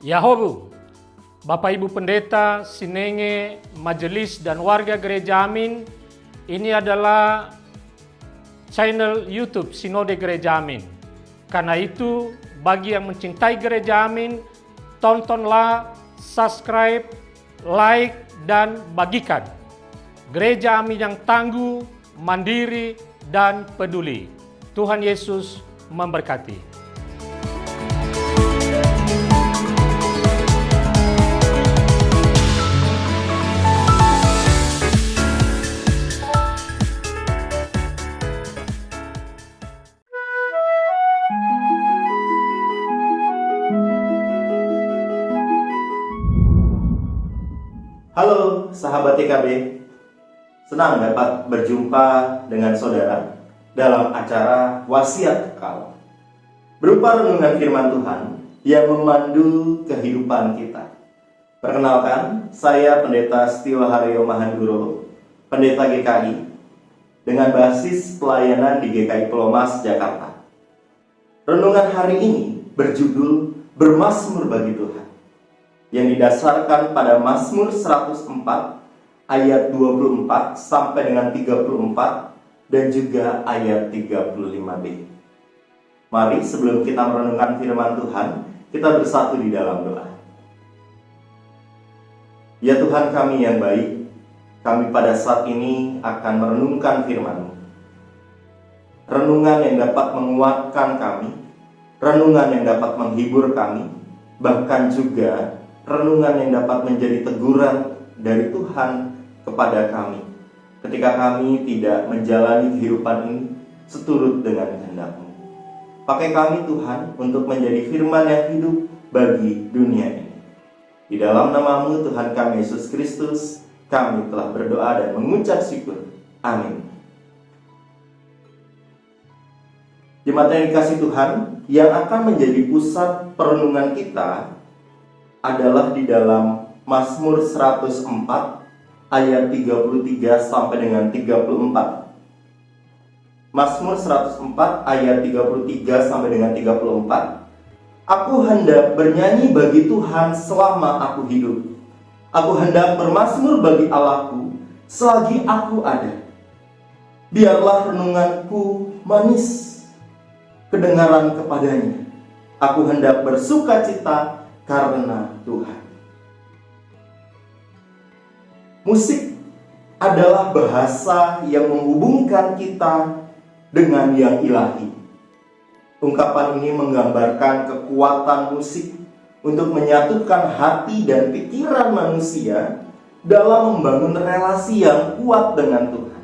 Yahobu, Bapak Ibu Pendeta, Sinenge, Majelis dan warga Gereja Amin, ini adalah channel YouTube Sinode Gereja Amin. Karena itu, bagi yang mencintai Gereja Amin, tontonlah, subscribe, like, dan bagikan. Gereja Amin yang tangguh, mandiri, dan peduli. Tuhan Yesus memberkati. Halo sahabat TKB, senang dapat berjumpa dengan saudara dalam acara Wasiat Kekal, berupa renungan firman Tuhan yang memandu kehidupan kita. Perkenalkan, saya Pendeta Setio Haryo Mahanduro, Pendeta GKI, dengan basis pelayanan di GKI Pulau Mas, Jakarta. Renungan hari ini berjudul Bermazmur bagi Tuhan, yang didasarkan pada Mazmur 104 ayat 24 sampai dengan 34 dan juga ayat 35b. Mari sebelum kita merenungkan firman Tuhan, kita bersatu di dalam doa. Ya Tuhan kami yang baik, kami pada saat ini akan merenungkan firman-Mu. Renungan yang dapat menguatkan kami, renungan yang dapat menghibur kami, bahkan juga renungan yang dapat menjadi teguran dari Tuhan kepada kami ketika kami tidak menjalani kehidupan ini seturut dengan kehendak-Mu. Pakai kami Tuhan untuk menjadi firman yang hidup bagi dunia ini. Di dalam nama-Mu Tuhan kami Yesus Kristus, kami telah berdoa dan mengucap syukur. Amin. Jemaat yang dikasihi Tuhan, yang akan menjadi pusat perenungan kita adalah di dalam Mazmur 104 ayat 33 sampai dengan 34. Mazmur 104 ayat 33 sampai dengan 34. Aku hendak bernyanyi bagi Tuhan selama aku hidup. Aku hendak bermazmur bagi Allahku selagi aku ada. Biarlah renunganku manis kedengaran kepadanya. Aku hendak bersukacita karena Tuhan. Musik adalah bahasa yang menghubungkan kita dengan yang ilahi. Ungkapan ini menggambarkan kekuatan musik untuk menyatukan hati dan pikiran manusia dalam membangun relasi yang kuat dengan Tuhan.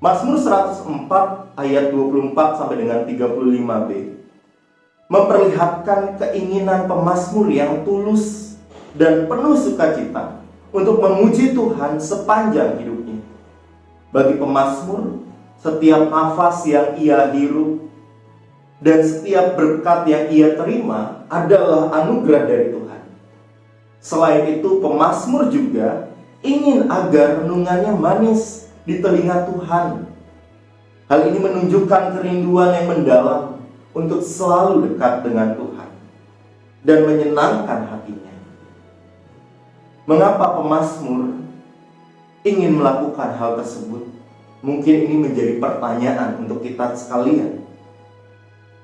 Mazmur 104 ayat 24 sampai dengan 35b memperlihatkan keinginan pemazmur yang tulus dan penuh sukacita untuk memuji Tuhan sepanjang hidupnya. Bagi pemazmur, setiap nafas yang ia hirup dan setiap berkat yang ia terima adalah anugerah dari Tuhan. Selain itu, pemazmur juga ingin agar renungannya manis di telinga Tuhan. Hal ini menunjukkan kerinduan yang mendalam untuk selalu dekat dengan Tuhan dan menyenangkan hatinya. Mengapa pemazmur ingin melakukan hal tersebut? Mungkin ini menjadi pertanyaan untuk kita sekalian.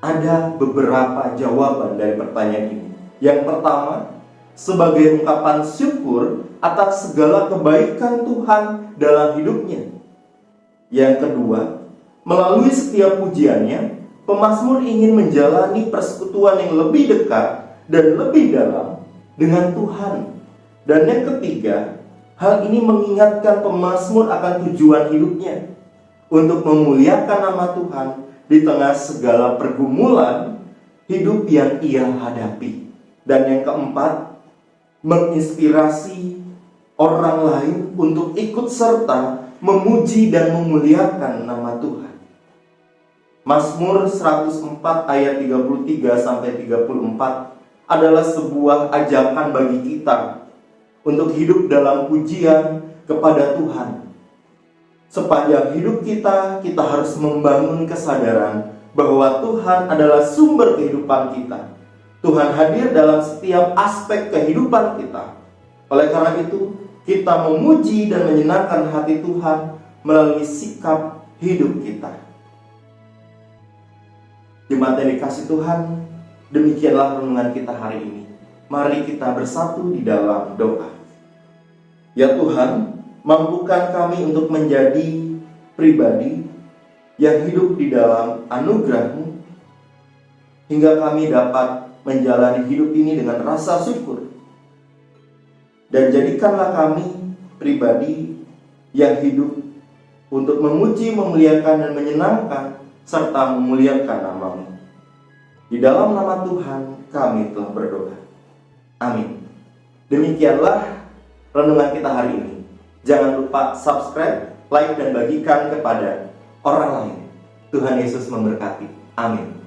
Ada beberapa jawaban dari pertanyaan ini. Yang pertama, sebagai ungkapan syukur atas segala kebaikan Tuhan dalam hidupnya. Yang kedua, melalui setiap pujiannya, pemazmur ingin menjalani persekutuan yang lebih dekat dan lebih dalam dengan Tuhan. Dan yang ketiga, hal ini mengingatkan pemazmur akan tujuan hidupnya untuk memuliakan nama Tuhan di tengah segala pergumulan hidup yang ia hadapi. Dan yang keempat, menginspirasi orang lain untuk ikut serta memuji dan memuliakan nama Tuhan. Mazmur 104 ayat 33 sampai 34 adalah sebuah ajakan bagi kita untuk hidup dalam pujian kepada Tuhan. Sepanjang hidup kita harus membangun kesadaran bahwa Tuhan adalah sumber kehidupan kita. Tuhan hadir dalam setiap aspek kehidupan kita. Oleh karena itu, kita memuji dan menyenangkan hati Tuhan melalui sikap hidup kita. Jemaat yang dikasih Tuhan, demikianlah renungan kita hari ini. Mari kita bersatu di dalam doa. Ya Tuhan, mampukan kami untuk menjadi pribadi yang hidup di dalam anugerah-Mu, hingga kami dapat menjalani hidup ini dengan rasa syukur. Dan jadikanlah kami pribadi yang hidup untuk memuji, memuliakan, dan menyenangkan, serta memuliakan nama-Mu. Di dalam nama Tuhan kami telah berdoa. Amin. Demikianlah renungan kita hari ini. Jangan lupa subscribe, like, dan bagikan kepada orang lain. Tuhan Yesus memberkati. Amin.